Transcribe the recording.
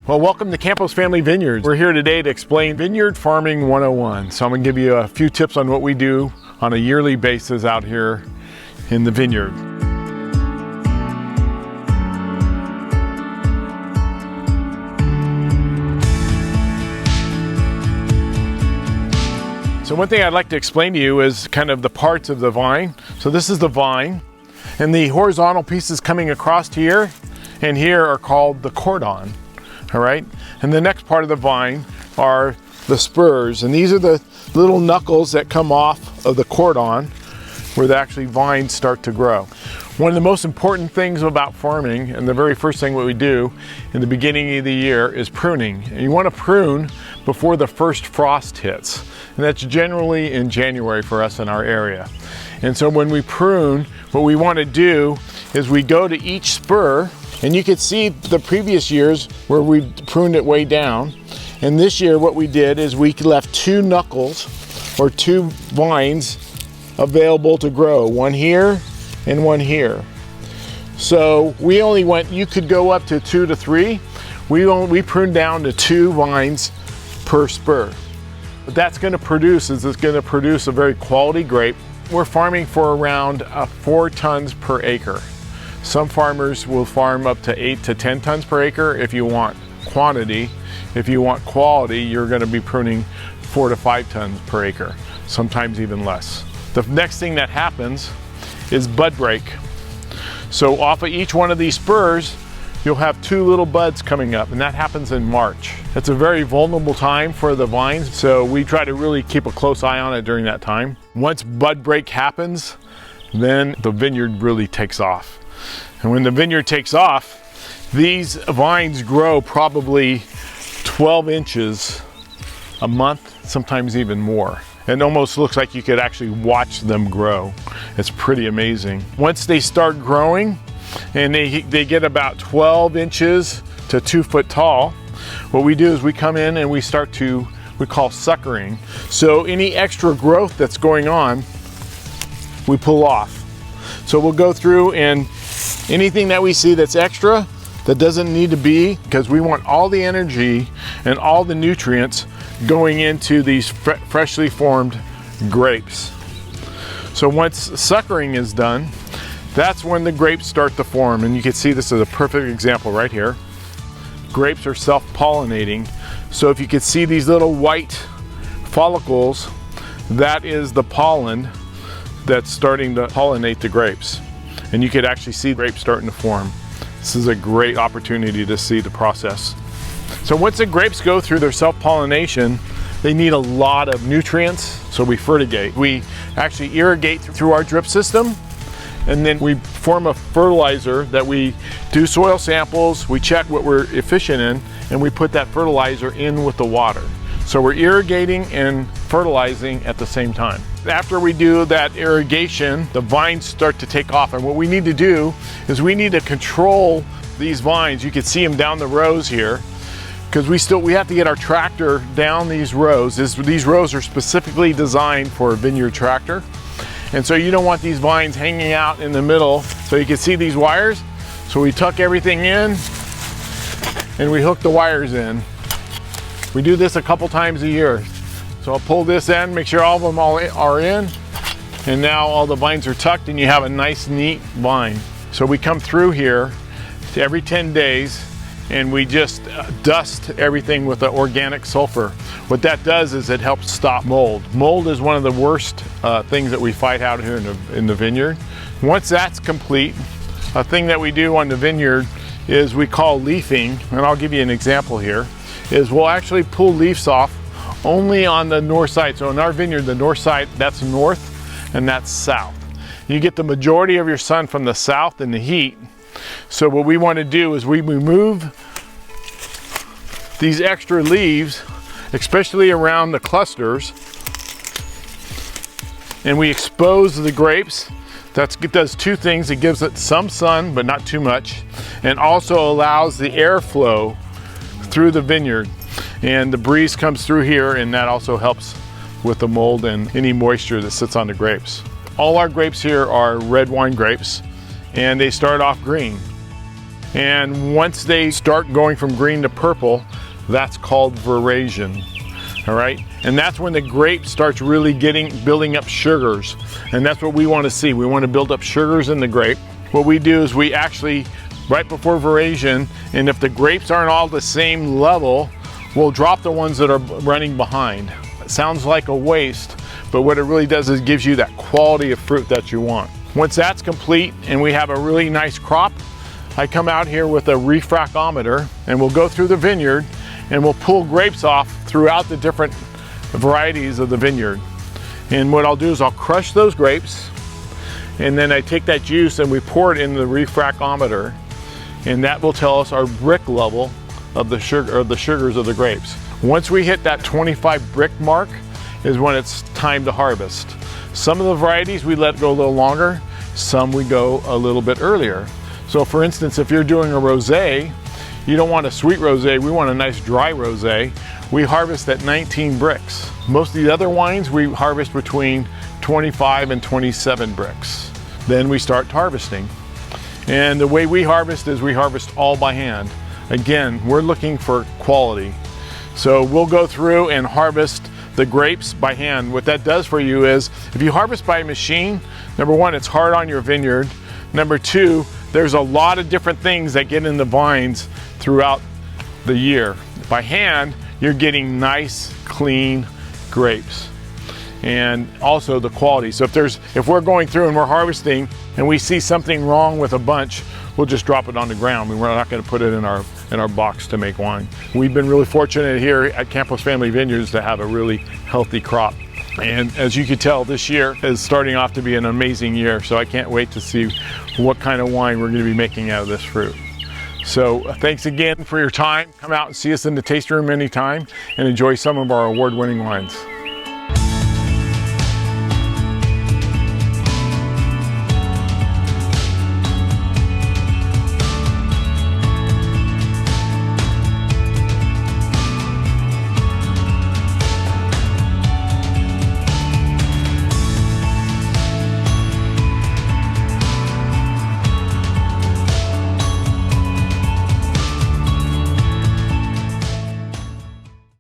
Well, welcome to Campos Family Vineyards. We're here today to explain Vineyard Farming 101. So I'm going to give you a few tips on what we do on a yearly basis out here in the vineyard. So one thing I'd like to explain to you is kind of the parts of the vine. So this is the vine, and the horizontal pieces coming across here and here are called the cordon. All right, and the next part of the vine are the spurs, and these are the little knuckles that come off of the cordon where the actually vines start to grow. One of the most important things about farming, and the very first thing what we do in the beginning of the year, is pruning. And you want to prune before the first frost hits, and that's generally in January for us in our area. And so when we prune, what we want to do is we go to each spur. And you can see the previous years where we pruned it way down. And this year what we did is we left two knuckles or two vines available to grow. One here and one here. So we only went, you could go up to 2 to 3. We pruned down to 2 vines per spur. What that's going to produce is it's going to produce a very quality grape. We're farming for around 4 tons per acre. Some farmers will farm up to 8 to 10 tons per acre if you want quantity. If you want quality, you're going to be pruning 4 to 5 tons per acre, sometimes even less. The next thing that happens is bud break. So off of each one of these spurs, you'll have 2 little buds coming up, and that happens in March. It's a very vulnerable time for the vines, so we try to really keep a close eye on it during that time. Once bud break happens, then the vineyard really takes off. And when the vineyard takes off, these vines grow probably 12 inches a month, sometimes even more. It almost looks like you could actually watch them grow. It's pretty amazing. Once they start growing and they get about 12 inches to 2 foot tall, what we do is we come in and we start to, we call suckering. So any extra growth that's going on, we pull off. So we'll go through and anything that we see that's extra, that doesn't need to be, because we want all the energy and all the nutrients going into these freshly formed grapes. So once suckering is done, that's when the grapes start to form. And you can see this is a perfect example right here. Grapes are self-pollinating. So if you can see these little white follicles, that is the pollen that's starting to pollinate the grapes. And you could actually see grapes starting to form. This is a great opportunity to see the process. So once the grapes go through their self-pollination, they need a lot of nutrients, so we fertigate. We actually irrigate through our drip system, and then we form a fertilizer that we do soil samples, we check what we're efficient in, and we put that fertilizer in with the water. So we're irrigating and fertilizing at the same time. After we do that irrigation, the vines start to take off. And what we need to do is we need to control these vines. You can see them down the rows here, because we have to get our tractor down these rows. These rows are specifically designed for a vineyard tractor. And so you don't want these vines hanging out in the middle. So you can see these wires. So we tuck everything in and we hook the wires in. We do this a couple times a year. So I'll pull this in, make sure all of them are in, and now all the vines are tucked and you have a nice, neat vine. So we come through here every 10 days and we just dust everything with the organic sulfur. What that does is it helps stop mold. Mold is one of the worst things that we fight out here in the vineyard. Once that's complete, a thing that we do on the vineyard is we call leafing, and I'll give you an example here. Is we'll actually pull leaves off only on the north side. So in our vineyard, the north side, that's north and that's south. You get the majority of your sun from the south in the heat. So what we want to do is we remove these extra leaves, especially around the clusters, and we expose the grapes. It does 2 things. It gives it some sun, but not too much, and also allows the airflow through the vineyard, and the breeze comes through here, and that also helps with the mold and any moisture that sits on the grapes. All our grapes here are red wine grapes, and they start off green. And once they start going from green to purple, that's called veraison. All right, and that's when the grape starts really building up sugars, and that's what we want to see. We want to build up sugars in the grape. What we do is we actually, right before veraison, and if the grapes aren't all the same level, we'll drop the ones that are running behind. It sounds like a waste, but what it really does is gives you that quality of fruit that you want. Once that's complete and we have a really nice crop, I come out here with a refractometer and we'll go through the vineyard and we'll pull grapes off throughout the different varieties of the vineyard. And what I'll do is I'll crush those grapes, and then I take that juice and we pour it in the refractometer, and that will tell us our brick level of the sugar, or the sugars of the grapes. Once we hit that 25 brick mark is when it's time to harvest. Some of the varieties we let go a little longer, some we go a little bit earlier. So for instance, if you're doing a rosé, you don't want a sweet rosé, we want a nice dry rosé. We harvest at 19 bricks. Most of the other wines we harvest between 25 and 27 bricks. Then we start harvesting. And the way we harvest is we harvest all by hand. Again, we're looking for quality. So we'll go through and harvest the grapes by hand. What that does for you is, if you harvest by machine, number one, it's hard on your vineyard. Number two, there's a lot of different things that get in the vines throughout the year. By hand, you're getting nice, clean grapes. And also the quality. So if we're going through and we're harvesting and we see something wrong with a bunch, we'll just drop it on the ground. We're not going to put it in our box to make wine. We've been really fortunate here at Campos Family Vineyards to have a really healthy crop. And as you can tell, this year is starting off to be an amazing year. So I can't wait to see what kind of wine we're going to be making out of this fruit. So thanks again for your time. Come out and see us in the tasting room anytime and enjoy some of our award-winning wines.